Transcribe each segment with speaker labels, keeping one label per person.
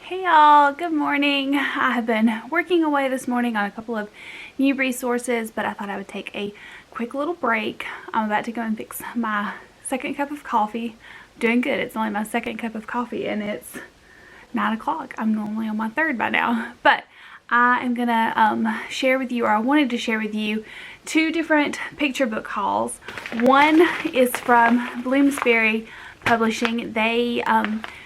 Speaker 1: Hey y'all, good morning. I have been working away this morning on a couple of new resources, but I thought I would take a quick little break. I'm about to go and fix my second cup of coffee. Doing good. It's only my second cup of coffee and it's 9 o'clock. I'm normally on my third by now, but I am gonna share with you, or I wanted to share with you, two different picture book hauls. One is from Bloomsbury Publishing. They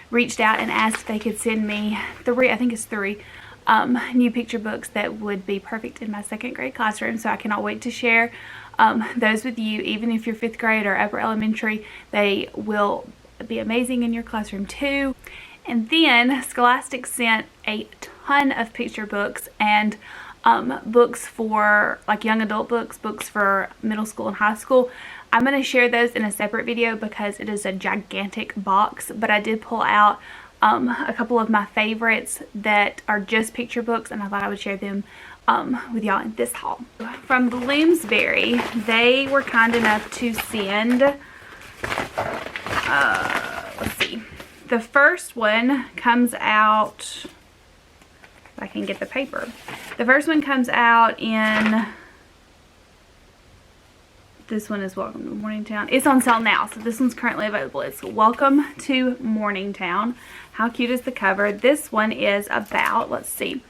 Speaker 1: reached out and asked if they could send me three new picture books that would be perfect in my second grade classroom. So I cannot wait to share those with you. Even if you're fifth grade or upper elementary, they will be amazing in your classroom too. And then Scholastic sent a ton of picture books and books for like young adult books for middle school and high school. I'm going to share those in a separate video because it is a gigantic box, but I did pull out a couple of my favorites that are just picture books, and I thought I would share them with y'all in this haul. From Bloomsbury, they were kind enough to send, let's see, the first one comes out, if I can get the paper. The first one comes out in, this one is Welcome to Morningtown. It's on sale now, so this one's currently available. It's Welcome to Morningtown. How cute is the cover? This one is about, let's see.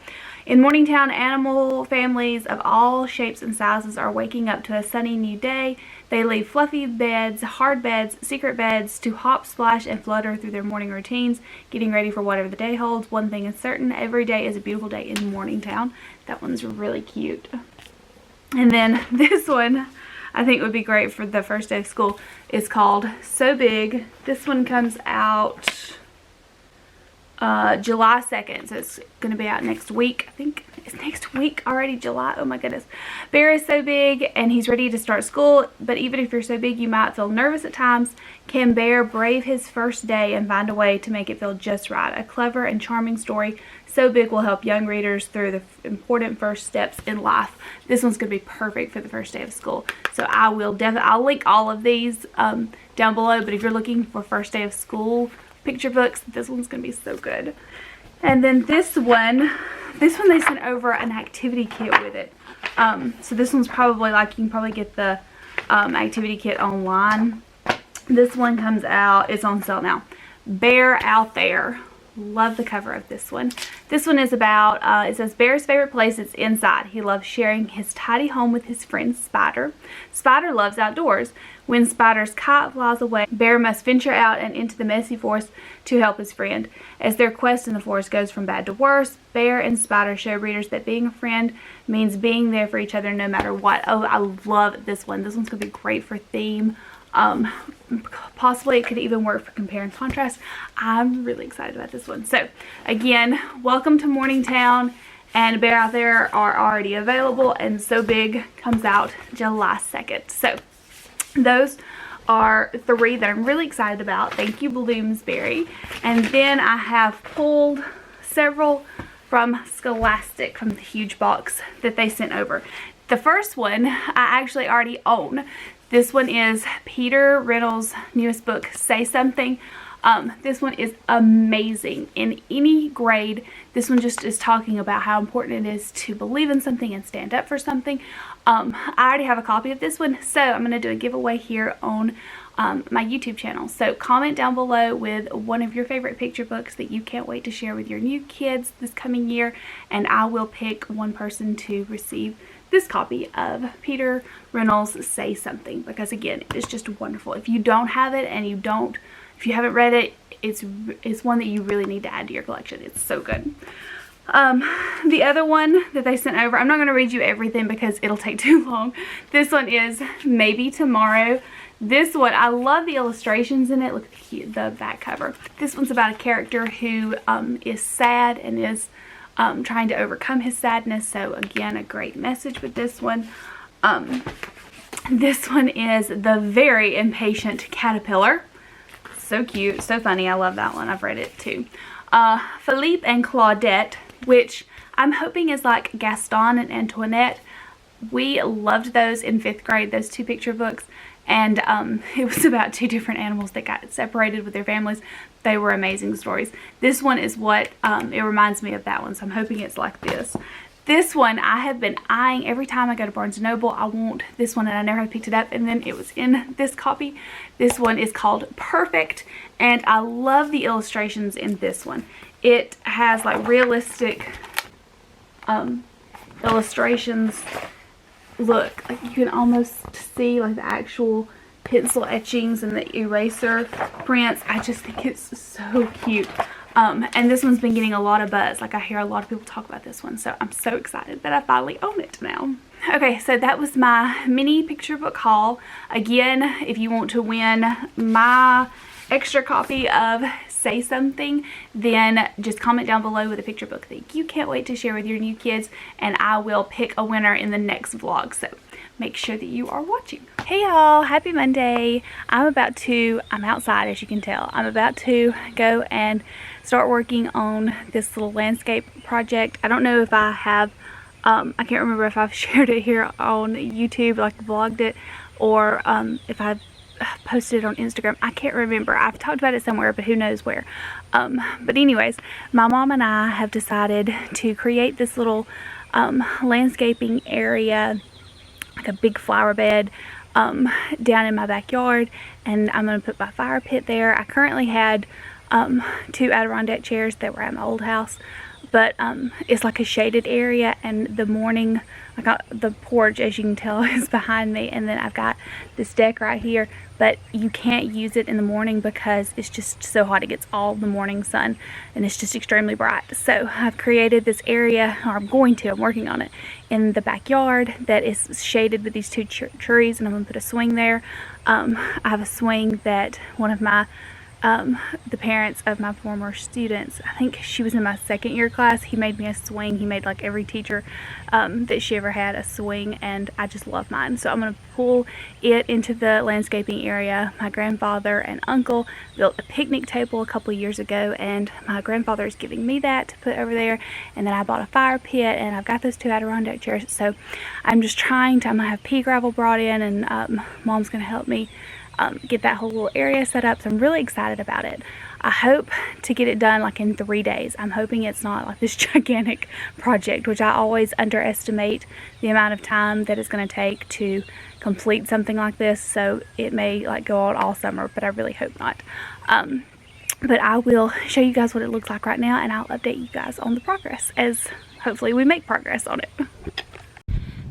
Speaker 1: In Morningtown, animal families of all shapes and sizes are waking up to a sunny new day. They leave fluffy beds, hard beds, secret beds to hop, splash, and flutter through their morning routines, getting ready for whatever the day holds. One thing is certain, every day is a beautiful day in Morningtown. That one's really cute. And then this one, I think would be great for the first day of school. It's called So Big. This one comes out July 2nd, so it's going to be out next week. I think it's next week already, July. Oh my goodness. Bear is so big and he's ready to start school, but even if you're so big you might feel nervous at times. Can Bear brave his first day and find a way to make it feel just right? A clever and charming story. So Big will help young readers through the important first steps in life. This one's going to be perfect for the first day of school. So I'll link all of these down below, but if you're looking for first day of school picture books, this one's going to be so good. And then this one they sent over an activity kit with it. So this one's probably like, you can probably get the activity kit online. This one comes out, it's on sale now. Bear Out There. Love the cover of this one. This one is about, it says Bear's favorite place is inside. He loves sharing his tidy home with his friend Spider. Spider loves outdoors. When Spider's kite flies away, Bear must venture out and into the messy forest to help his friend. As their quest in the forest goes from bad to worse, Bear and Spider show readers that being a friend means being there for each other no matter what. Oh, I love this one. This one's going to be great for theme. Possibly it could even work for compare and contrast. I'm really excited about this one. So again, Welcome to Morningtown and Bear Out There are already available, and So Big comes out July 2nd. So those are three that I'm really excited about. Thank you, Bloomsbury. And then I have pulled several from Scholastic, from the huge box that they sent over. The first one I actually already own. This one is Peter Reynolds' newest book, Say Something. This one is amazing. In any grade, this one just is talking about how important it is to believe in something and stand up for something. I already have a copy of this one, so I'm going to do a giveaway here on my YouTube channel. So comment down below with one of your favorite picture books that you can't wait to share with your new kids this coming year, and I will pick one person to receive this copy of Peter Reynolds' Say Something, because again, it's just wonderful. If you don't have it and if you haven't read it, it's one that you really need to add to your collection. It's so good. The other one that they sent over, I'm not going to read you everything because it'll take too long. This one is Maybe Tomorrow. This one, I love the illustrations in it. Look at the back cover. This one's about a character who is sad and is trying to overcome his sadness. So again, a great message with this one. This one is The Very Impatient Caterpillar. So cute, so funny. I love that one. I've read it too. Philippe and Claudette, which I'm hoping is like Gaston and Antoinette. We loved those in 5th grade, those two picture books. and it was about 2 different animals that got separated with their families. They were amazing stories. This one is what it reminds me of that one, so I'm hoping it's like this. This one I have been eyeing every time I go to Barnes & Noble. I want this one and I never have picked it up, and then it was in this copy. This one is called Perfect, and I love the illustrations in this one. It has like realistic illustrations. Look, like you can almost see like the actual pencil etchings and the eraser prints. I just think it's so cute. And this one's been getting a lot of buzz. Like I hear a lot of people talk about this one, so I'm so excited that I finally own it now. Okay, so that was my mini picture book haul. Again, if you want to win my extra copy of Say Something, then just comment down below with a picture book that you can't wait to share with your new kids, and I will pick a winner in the next vlog. So make sure that you are watching. Hey y'all, happy Monday. I'm outside, as you can tell. I'm about to go and start working on this little landscape project. I don't know if I have, I can't remember if I've shared it here on YouTube, like vlogged it, or if I've posted it on Instagram. I can't remember. I've talked about it somewhere, but who knows where. But anyways, my mom and I have decided to create this little landscaping area, like a big flower bed down in my backyard, and I'm going to put my fire pit there. I currently had 2 Adirondack chairs that were at my old house, but it's like a shaded area, and the morning, like the porch, as you can tell, is behind me, and then I've got this deck right here, but you can't use it in the morning because it's just so hot. It gets all the morning sun and it's just extremely bright. So I've created this area, or I'm working on it, in the backyard that is shaded with these 2 trees, and I'm gonna put a swing there. I have a swing that one of my the parents of my former students, I think she was in my 2nd year class, he made me a swing. He made like every teacher that she ever had a swing, and I just love mine. So I'm going to pull it into the landscaping area. My grandfather and uncle built a picnic table a couple of years ago, and my grandfather is giving me that to put over there, and then I bought a fire pit, and I've got those 2 Adirondack chairs. So I'm just I'm going to have pea gravel brought in, and Mom's going to help me get that whole little area set up. So I'm really excited about it. I hope to get it done like in 3 days. I'm hoping it's not like this gigantic project, which I always underestimate the amount of time that it's going to take to complete something like this. So it may like go on all summer, but I really hope not. But I will show you guys what it looks like right now, and I'll update you guys on the progress as hopefully we make progress on it.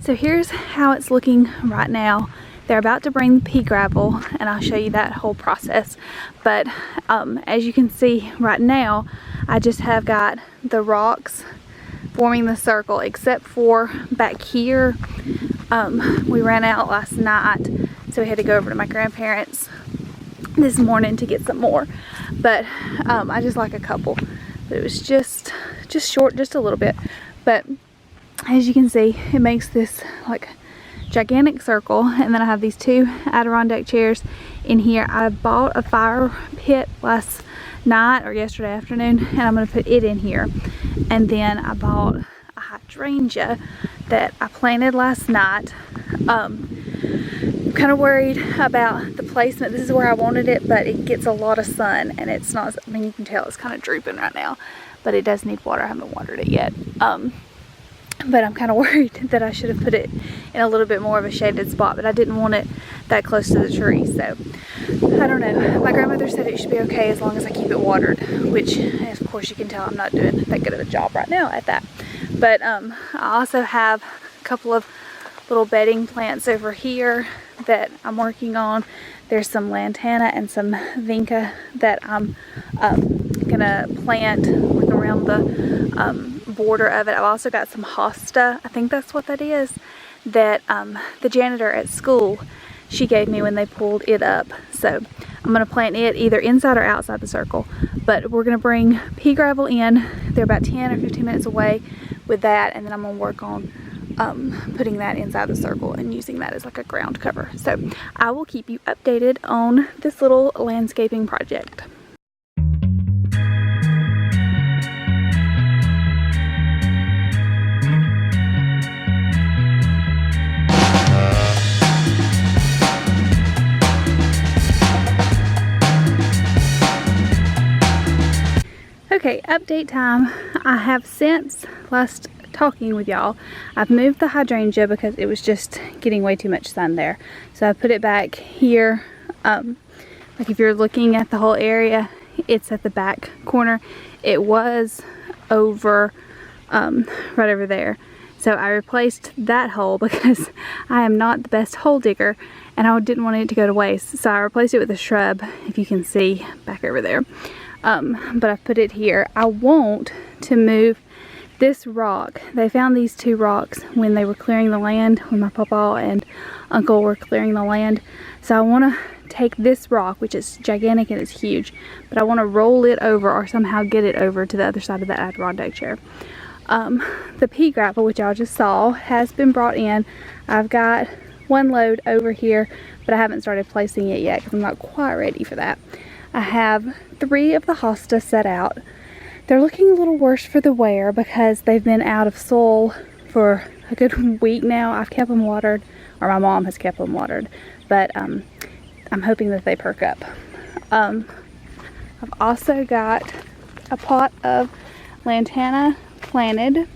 Speaker 1: So here's how it's looking right now. They're about to bring the pea gravel, and I'll show you that whole process. But as you can see right now, I just have got the rocks forming the circle, except for back here. We ran out last night, so we had to go over to my grandparents this morning to get some more. But I just like a couple. But it was just short, just a little bit. But as you can see, it makes this like gigantic circle, and then I have these 2 Adirondack chairs in here. I bought a fire pit last night or yesterday afternoon, and I'm going to put it in here. And then I bought a hydrangea that I planted last night. I'm kind of worried about the placement. This is where I wanted it, but it gets a lot of sun, and it's not, I mean, you can tell it's kind of drooping right now, but it does need water. I haven't watered it yet. But I'm kind of worried that I should have put it in a little bit more of a shaded spot, but I didn't want it that close to the tree. So I don't know. My grandmother said it should be okay as long as I keep it watered, which of course you can tell I'm not doing that good of a job right now at that. But I also have a couple of little bedding plants over here that I'm working on. There's some lantana and some vinca that I'm gonna plant like around the border of it. I've also got some hosta, I think that's what that is, that the janitor at school, she gave me when they pulled it up. So I'm going to plant it either inside or outside the circle, but we're going to bring pea gravel in. They're about 10 or 15 minutes away with that, and then I'm going to work on putting that inside the circle and using that as like a ground cover. So I will keep you updated on this little landscaping project. Okay, update time. I have since last talking with y'all, I've moved the hydrangea because it was just getting way too much sun there. So I put it back here. Like if you're looking at the whole area, it's at the back corner. It was over right over there. So I replaced that hole because I am not the best hole digger and I didn't want it to go to waste. So I replaced it with a shrub, if you can see back over there. But I've put it here. I want to move this rock. They found these two rocks when they were clearing the land, when my papa and uncle were clearing the land. So I want to take this rock, which is gigantic and it's huge, but I want to roll it over or somehow get it over to the other side of that Adirondack chair. The pea gravel, which y'all just saw, has been brought in. I've got one load over here, but I haven't started placing it yet because I'm not quite ready for that. I have 3 of the hosta set out. They're looking a little worse for the wear because they've been out of soil for a good week now. I've kept them watered, or my mom has kept them watered, but I'm hoping that they perk up. I've also got a pot of lantana planted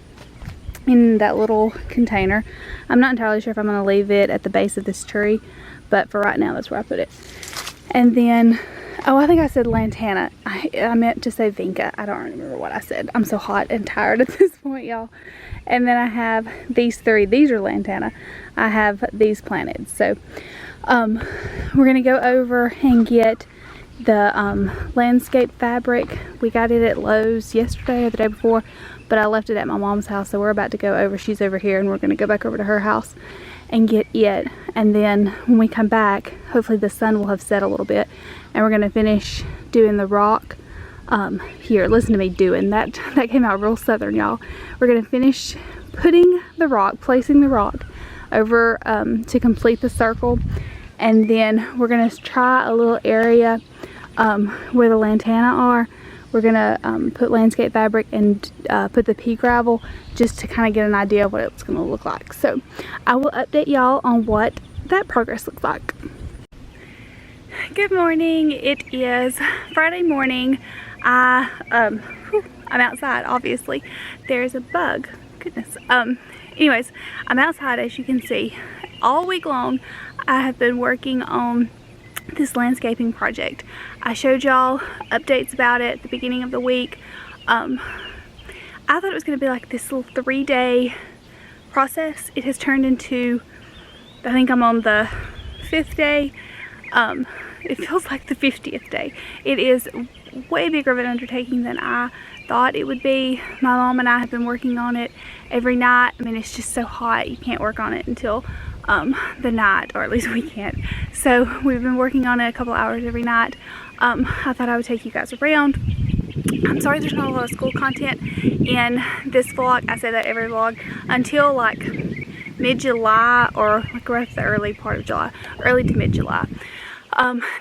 Speaker 1: in that little container. I'm not entirely sure if I'm going to leave it at the base of this tree, but for right now that's where I put it. And then, oh, I think I said lantana. I meant to say vinca. I don't remember what I said. I'm so hot and tired at this point, y'all. And then I have these 3. These are lantana. I have these planted. So we're gonna go over and get the landscape fabric. We got it at Lowe's yesterday or the day before, but I left it at my mom's house, so we're about to go over. She's over here and we're gonna go back over to her house and get it. And then when we come back, hopefully the sun will have set a little bit and we're gonna finish doing the rock. Here, listen to me doing that. That came out real southern, y'all. We're gonna finish putting the rock, placing the rock over to complete the circle, and then we're gonna try a little area where the lantana are. We're gonna put landscape fabric and put the pea gravel just to kind of get an idea of what it's gonna look like. So I will update y'all on what that progress looks like. Good morning. It is Friday morning. I'm outside, obviously. There's a bug. Goodness. Anyways, I'm outside, as you can see. All week long, I have been working on this landscaping project. I showed y'all updates about it at the beginning of the week. I thought it was going to be like this little 3-day process. It has turned into, I think I'm on the 5th day. It feels like the 50th day. It is way bigger of an undertaking than I thought it would be. My mom and I have been working on it every night. I mean, it's just so hot, you can't work on it until the night, or at least we can't. So we've been working on it a couple hours every night. I thought I would take you guys around. I'm sorry there's not a lot of school content in this vlog. I say that every vlog until like mid-July, or like right at the early part of July, early to mid-July.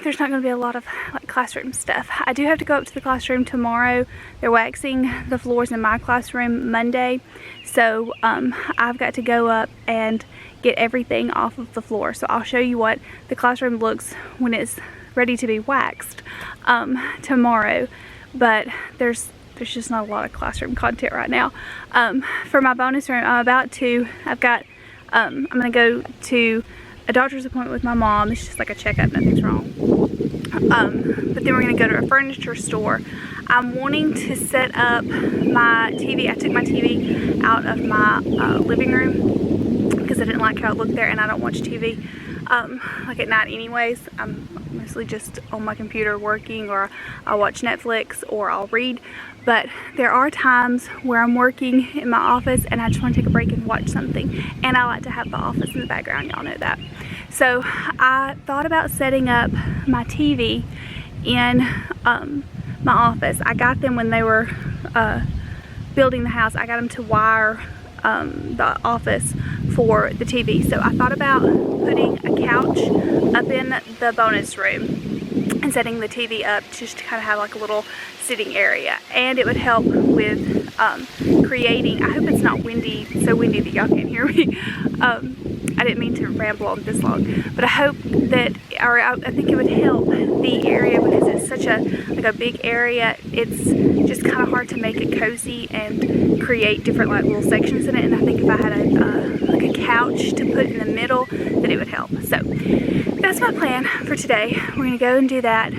Speaker 1: There's not going to be a lot of like classroom stuff. I do have to go up to the classroom tomorrow. They're waxing the floors in my classroom Monday, so I've got to go up and get everything off of the floor. So I'll show you what the classroom looks when it's ready to be waxed tomorrow. But there's just not a lot of classroom content right now. For my bonus room, I'm gonna go to a doctor's appointment with my mom. It's just like a checkup, nothing's wrong. But then we're gonna go to a furniture store. I'm wanting to set up my TV. I took my TV out of my living room because I didn't like how it looked there, and I don't watch TV like at night anyways. I'm mostly just on my computer working, or I'll watch Netflix, or I'll read. But there are times where I'm working in my office and I just want to take a break and watch something, and I like to have the office in the background, y'all know that. So I thought about setting up my TV in my office. I got them when they were building the house. I got them to wire the office for the TV. So I thought about putting a couch up in the bonus room and setting the TV up just to kind of have like a little sitting area, and it would help with creating, I hope it's not windy, so windy that y'all can't hear me, I didn't mean to ramble on this long, but I hope that, or I think it would help the area because it's such a big area. It's just kind of hard to make it cozy and create different like little sections in it. And I think if I had a couch to put in the middle, that it would help. So that's my plan for today. We're gonna go and do that.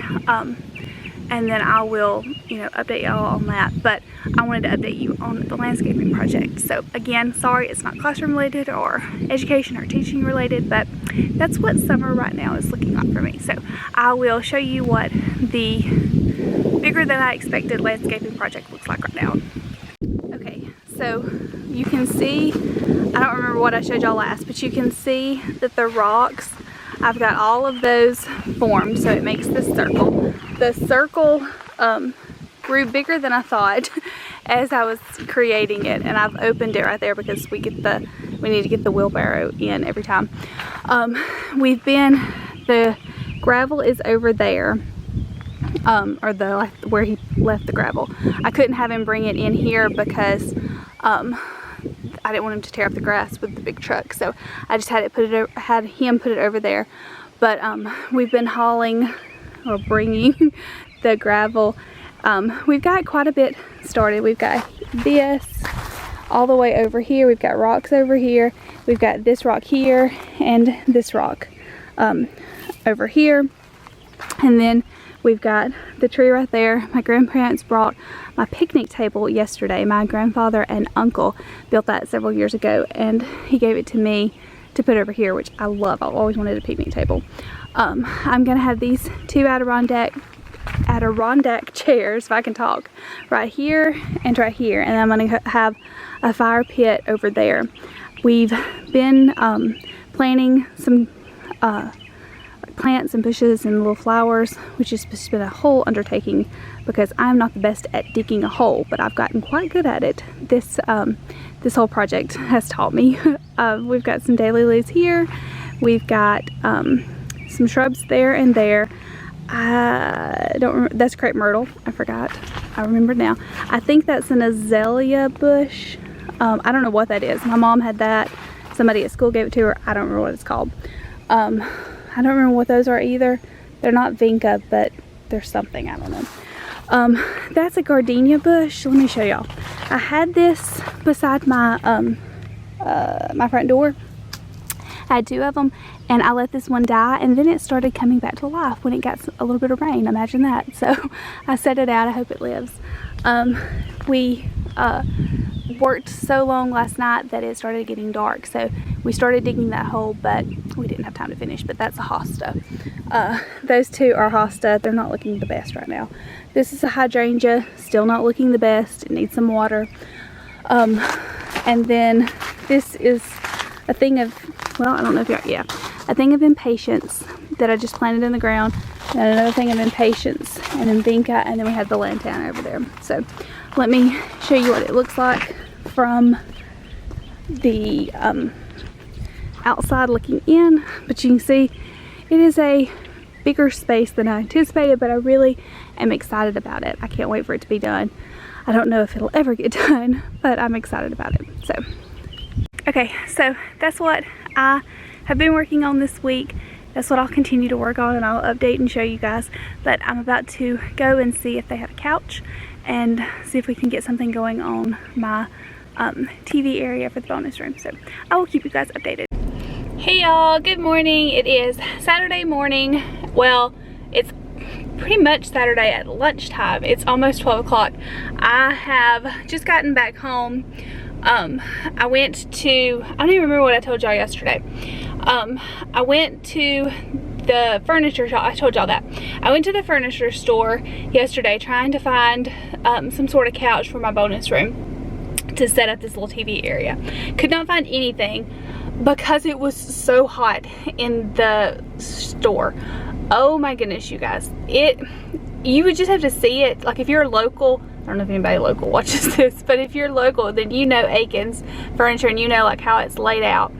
Speaker 1: And then I will, update y'all on that. But I wanted to update you on the landscaping project. So again, sorry it's not classroom related or education or teaching related, but that's what summer right now is looking like for me. So I will show you what the bigger than I expected landscaping project looks like right now. Okay, so you can see, I don't remember what I showed y'all last, but you can see that the rocks, I've got all of those formed, so it makes this circle. The circle grew bigger than I thought as I was creating it, and I've opened it right there because we need to get the wheelbarrow in every time. The gravel is over there, or where he left the gravel. I couldn't have him bring it in here because I didn't want him to tear up the grass with the big truck, so I just had him put it over there. But we've been hauling or bringing the gravel. We've got quite a bit started. We've got this all the way over here. We've got rocks over here. We've got this rock here and this rock over here. And then we've got the tree right there. My grandparents brought my picnic table yesterday. My grandfather and uncle built that several years ago, and he gave it to me to put over here, which I love. I've always wanted a picnic table. I'm gonna have these two Adirondack chairs, if I can talk, right here and right here, and I'm gonna have a fire pit over there. We've been planting some plants and bushes and little flowers, which has just been a whole undertaking because I'm not the best at digging a hole, but I've gotten quite good at it. This whole project has taught me. We've got some daylilies here. We've got some shrubs there and there. I don't remember, that's crepe myrtle. I forgot. I remember now. I think that's an azalea bush. I don't know what that is. My mom had that. Somebody at school gave it to her. I don't remember what it's called. I don't remember what those are either. They're not vinca, but they're something. I don't know. That's a gardenia bush. Let me show y'all. I had this beside my my front door. I had two of them, and I let this one die, and then it started coming back to life when it got a little bit of rain. Imagine that. So I set it out. I hope it lives. We worked so long last night that it started getting dark, so we started digging that hole, but we didn't have time to finish. But that's a hosta. Those two are hosta. They're not looking the best right now. This is a hydrangea, still not looking the best. It needs some water. And then this is a thing of, well, I don't know if you're, a thing of impatience that I just planted in the ground, and another thing of impatience, and then vinca, and then we have the lantana over there. So let me show you what it looks like from the outside looking in. But you can see it is a bigger space than I anticipated, but I really am excited about it. I can't wait for it to be done. I don't know if it'll ever get done, but I'm excited about it. So okay, so that's what I have been working on this week. That's what I'll continue to work on, and I'll update and show you guys. But I'm about to go and see if they have a couch and see if we can get something going on my TV area for the bonus room. So I will keep you guys updated. Hey y'all, good morning. It is Saturday morning. Well, it's pretty much Saturday at lunchtime. It's almost 12 o'clock. I have just gotten back home. I went to, I don't even remember what I told y'all yesterday. I went to the furniture shop. I told y'all that. I went to the furniture store yesterday trying to find some sort of couch for my bonus room to set up this little TV area. Could not find anything because it was so hot in the store. Oh my goodness, you guys. You would just have to see it. Like if you're local, I don't know if anybody local watches this, but if you're local, then you know Aikens Furniture and you know like how it's laid out.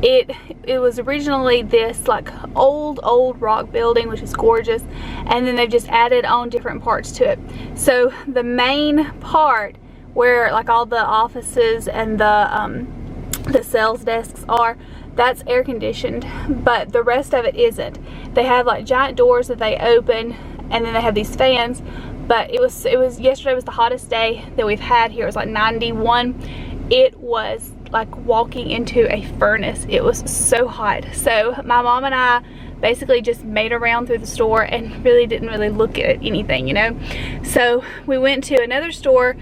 Speaker 1: It was originally this like old rock building, which is gorgeous, and then they've just added on different parts to it. So the main part where like all the offices and the sales desks are, that's air conditioned, but the rest of it isn't. They have like giant doors that they open, and then they have these fans. But it was yesterday was the hottest day that we've had here. It was like 91. It was like walking into a furnace. It was so hot. So my mom and I basically just made a round through the store and really didn't look at anything, you know. So we went to another store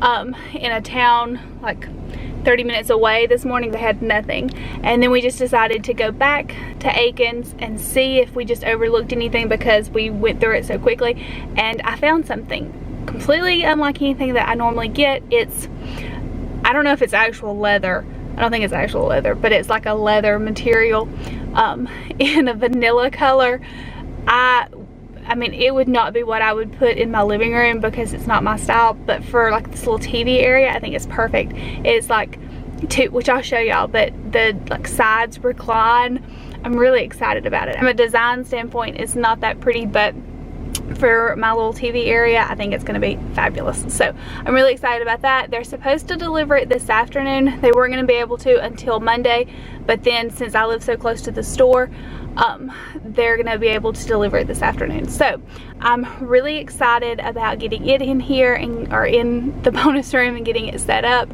Speaker 1: in a town like 30 minutes away this morning. They had nothing, and then we just decided to go back to Aikens and see if we just overlooked anything, because we went through it so quickly. And I found something completely unlike anything that I normally get. I don't know if it's actual leather. I don't think it's actual leather, but it's like a leather material in a vanilla color. I mean, it would not be what I would put in my living room because it's not my style, but for like this little TV area, I think it's perfect. It's like, which I'll show y'all, but the like sides recline. I'm really excited about it. From a design standpoint, it's not that pretty, but for my little TV area, I think it's going to be fabulous. So I'm really excited about that. They're supposed to deliver it this afternoon. They weren't going to be able to until Monday, but then since I live so close to the store, they're going to be able to deliver it this afternoon. So I'm really excited about getting it in here or in the bonus room and getting it set up.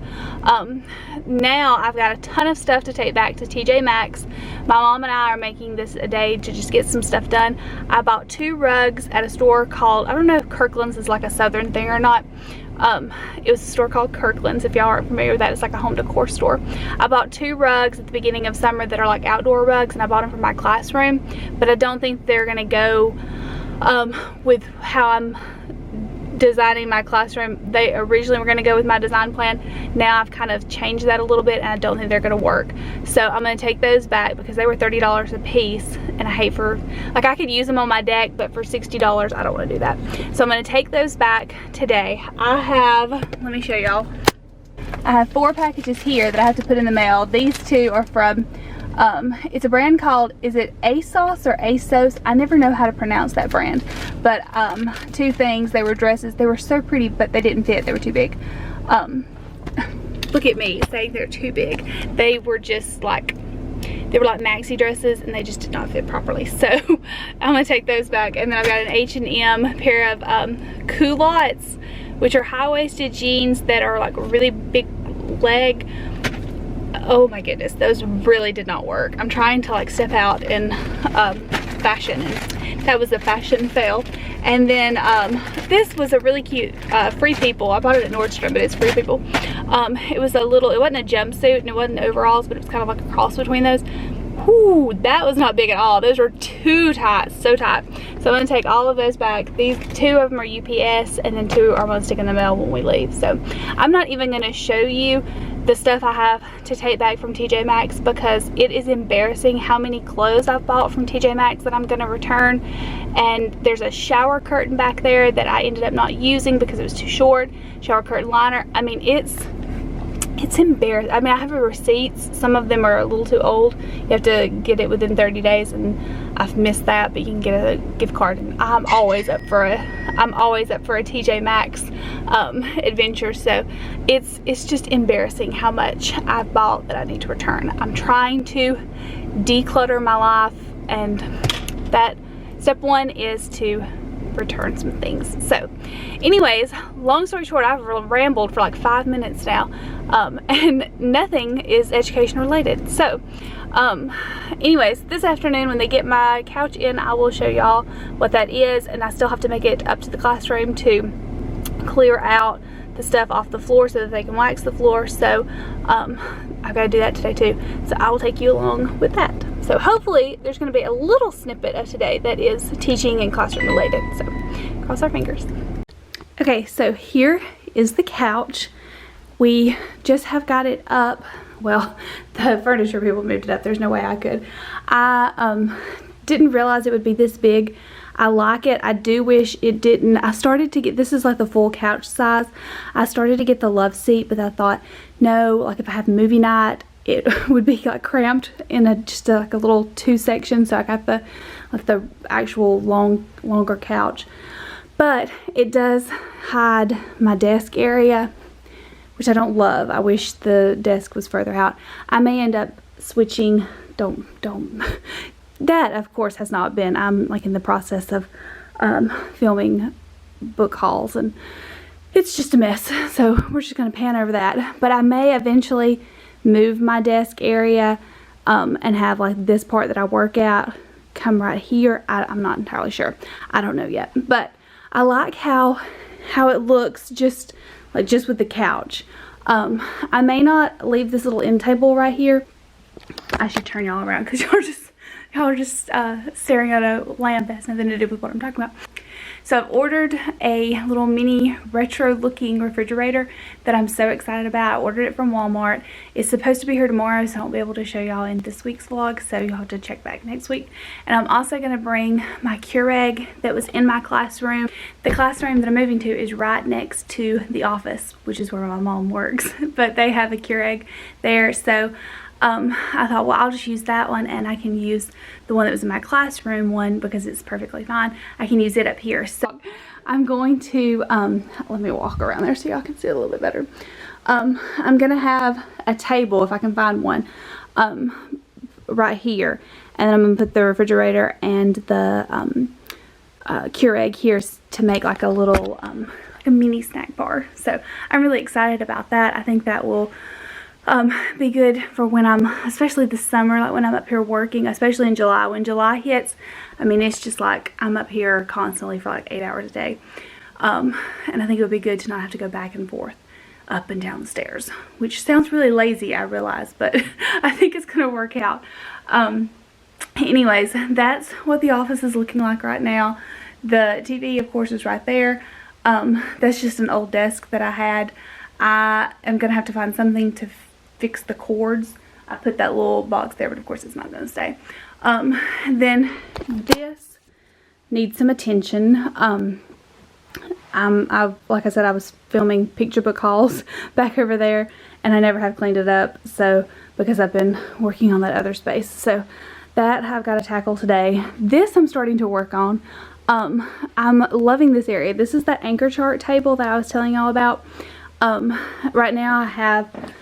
Speaker 1: Now I've got a ton of stuff to take back to TJ Maxx. My mom and I are making this a day to just get some stuff done. I bought 2 rugs at a store called, I don't know if Kirkland's is like a southern thing or not. It was a store called Kirkland's. If y'all aren't familiar with that, it's like a home decor store. I bought 2 rugs at the beginning of summer that are like outdoor rugs, and I bought them for my classroom, but I don't think they're gonna go with how I'm designing my classroom. They originally were going to go with my design plan. Now I've kind of changed that a little bit, and I don't think they're going to work. So I'm going to take those back because they were $30 a piece, and I hate for, like, I could use them on my deck, but for $60 I don't want to do that. So I'm going to take those back today. I have, let me show y'all, I have 4 packages here that I have to put in the mail. These 2 are from it's a brand called, is it ASOS or ASOS? I never know how to pronounce that brand. But 2 things, they were dresses. They were so pretty, but they didn't fit. They were too big. Look at me saying they're too big. They were just like, they were like maxi dresses, and they just did not fit properly. So I'm gonna take those back. And then I've got an H&M pair of culottes, which are high-waisted jeans that are like really big leg. Oh my goodness, those really did not work. I'm trying to like step out in fashion, and that was a fashion fail. And then this was a really cute Free People. I bought it at Nordstrom, but it's Free People. It was a little, it wasn't a jumpsuit and it wasn't overalls, but it was kind of like a cross between those. Whew, that was not big at all. Those were too tight, so tight. So I'm gonna take all of those back. These 2 of them are UPS, and then 2 are gonna stick in the mail when we leave. So I'm not even gonna show you the stuff I have to take back from TJ Maxx, because it is embarrassing how many clothes I've bought from TJ Maxx that I'm gonna return. And there's a shower curtain back there that I ended up not using because it was too short. Shower curtain liner. I mean, it's embarrassing. I mean, I have the receipts. Some of them are a little too old. You have to get it within 30 days, and I've missed that, but you can get a gift card. And I'm always up for a TJ Maxx adventure. So it's just embarrassing how much I've bought that I need to return. I'm trying to declutter my life, and that step 1 is to return some things. So anyways, long story short, I've rambled for like 5 minutes now, and nothing is education related. So anyways, this afternoon when they get my couch in, I will show y'all what that is. And I still have to make it up to the classroom to clear out the stuff off the floor so that they can wax the floor. So I've got to do that today too. So I will take you along with that. So hopefully there's going to be a little snippet of today that is teaching and classroom related. So cross our fingers. Okay, so here is the couch. We just have got it up. Well, the furniture people moved it up. There's no way I could. I didn't realize it would be this big. I like it. I do wish it didn't. I started to get, this is like the full couch size. I started to get the love seat, but I thought, no, like if I have movie night, it would be like cramped in just like a little 2 section. So I got the actual longer couch. But it does hide my desk area, which I don't love. I wish the desk was further out. I may end up switching don't. That, of course, has not been. I'm like in the process of filming book hauls, and it's just a mess. So we're just going to pan over that. But I may eventually move my desk area and have like this part that I work at come right here. I'm not entirely sure. I don't know yet. But I like how it looks just with the couch. I may not leave this little end table right here. I should turn y'all around because y'all are just staring at a lamp that has nothing to do with what I'm talking about. So I've ordered a little mini retro looking refrigerator that I'm so excited about. I ordered it from Walmart. It's supposed to be here tomorrow, so I won't be able to show y'all in this week's vlog, so you'll have to check back next week. And I'm also going to bring my Keurig that was in my classroom. The classroom that I'm moving to is right next to the office, which is where my mom works, but they have a Keurig there, so I thought, well, I'll just use that one, and I can use the one that was in my classroom one because it's perfectly fine. I can use it up here. So I'm going to, let me walk around there so y'all can see it a little bit better. I'm going to have a table, if I can find one, right here. And then I'm going to put the refrigerator and the Keurig here to make like a little, like a mini snack bar. So I'm really excited about that. I think that will be good for when I'm, especially this summer, like when I'm up here working, especially in July. When July hits, I mean, it's just like I'm up here constantly for like 8 hours a day. And I think it would be good to not have to go back and forth up and down the stairs, which sounds really lazy, I realize, but I think it's going to work out. Anyways, that's what the office is looking like right now. The TV, of course, is right there. That's just an old desk that I had. I am going to have to find something to fix the cords. I put that little box there, but of course it's not going to stay. Then this needs some attention. Like I said, I was filming picture book hauls back over there, and I never have cleaned it up, so because I've been working on that other space. So that I've got to tackle today. This I'm starting to work on. I'm loving this area. This is that anchor chart table that I was telling y'all about. Right now I have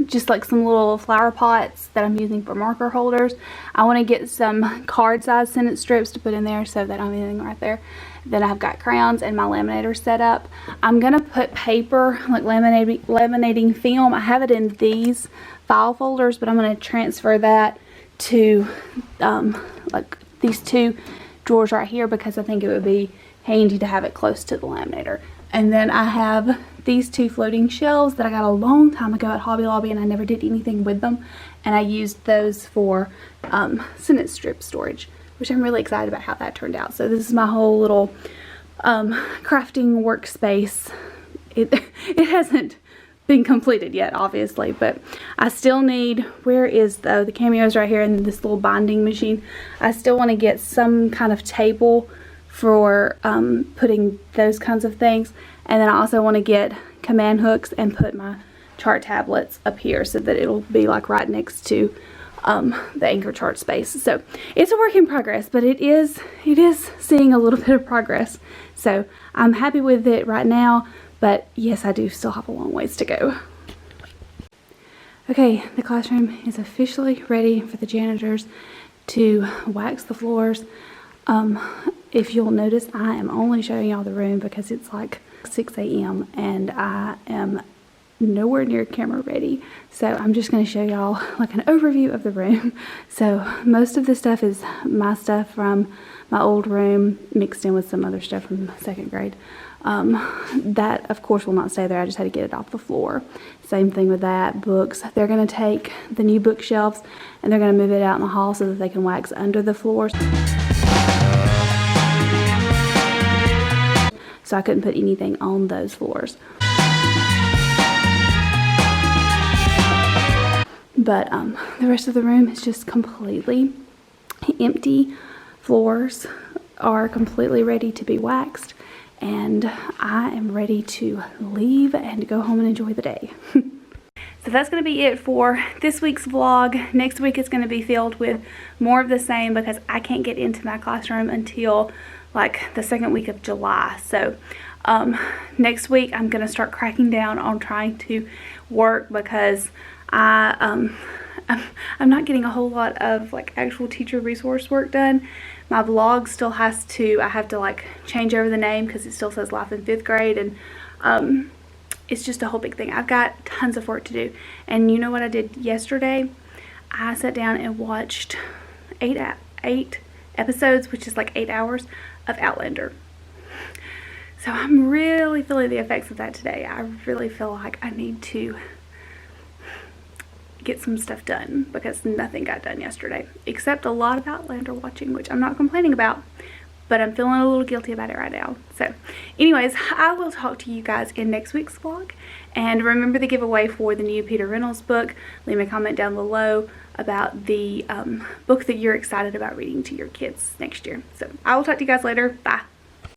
Speaker 1: just like some little flower pots that I'm using for marker holders. I want to get some card size sentence strips to put in there so that I don't have anything right there. Then I've got crayons and my laminator set up. I'm going to put paper, like laminating film. I have it in these file folders, but I'm going to transfer that to like these two drawers right here because I think it would be handy to have it close to the laminator. And then I have these two floating shelves that I got a long time ago at Hobby Lobby, and I never did anything with them. And I used those for sentence strip storage, which I'm really excited about how that turned out. So this is my whole little crafting workspace. It hasn't been completed yet, obviously, but I still need, where is the Cameo's right here and this little binding machine. I still want to get some kind of table for putting those kinds of things, and then I also want to get command hooks and put my chart tablets up here so that it'll be like right next to the anchor chart space. So it's a work in progress, but it is seeing a little bit of progress, so I'm happy with it right now. But yes, I do still have a long ways to go. Okay, the classroom is officially ready for the janitors to wax the floors. If you'll notice, I am only showing y'all the room because it's like 6 a.m. and I am nowhere near camera ready. So I'm just going to show y'all like an overview of the room. So most of the stuff is my stuff from my old room mixed in with some other stuff from 2nd grade. That of course will not stay there. I just had to get it off the floor. Same thing with that. Books. They're going to take the new bookshelves and they're going to move it out in the hall so that they can wax under the floors. So I couldn't put anything on those floors. But the rest of the room is just completely empty. Floors are completely ready to be waxed, and I am ready to leave and go home and enjoy the day. So that's going to be it for this week's vlog. Next week is going to be filled with more of the same because I can't get into my classroom until like the 2nd week of July. So next week I'm going to start cracking down on trying to work because I'm not getting a whole lot of like actual teacher resource work done. My blog still I have to like change over the name because it still says Life in 5th grade, and it's just a whole big thing. I've got tons of work to do. And you know what I did yesterday? I sat down and watched 8 episodes, which is like 8 hours, of Outlander. So I'm really feeling the effects of that today. I really feel like I need to get some stuff done because nothing got done yesterday except a lot of Outlander watching, which I'm not complaining about, but I'm feeling a little guilty about it right now. So anyways, I will talk to you guys in next week's vlog, and remember the giveaway for the new Peter Reynolds book. Leave me a comment down below about the book that you're excited about reading to your kids next year. So I will talk to you guys later. Bye.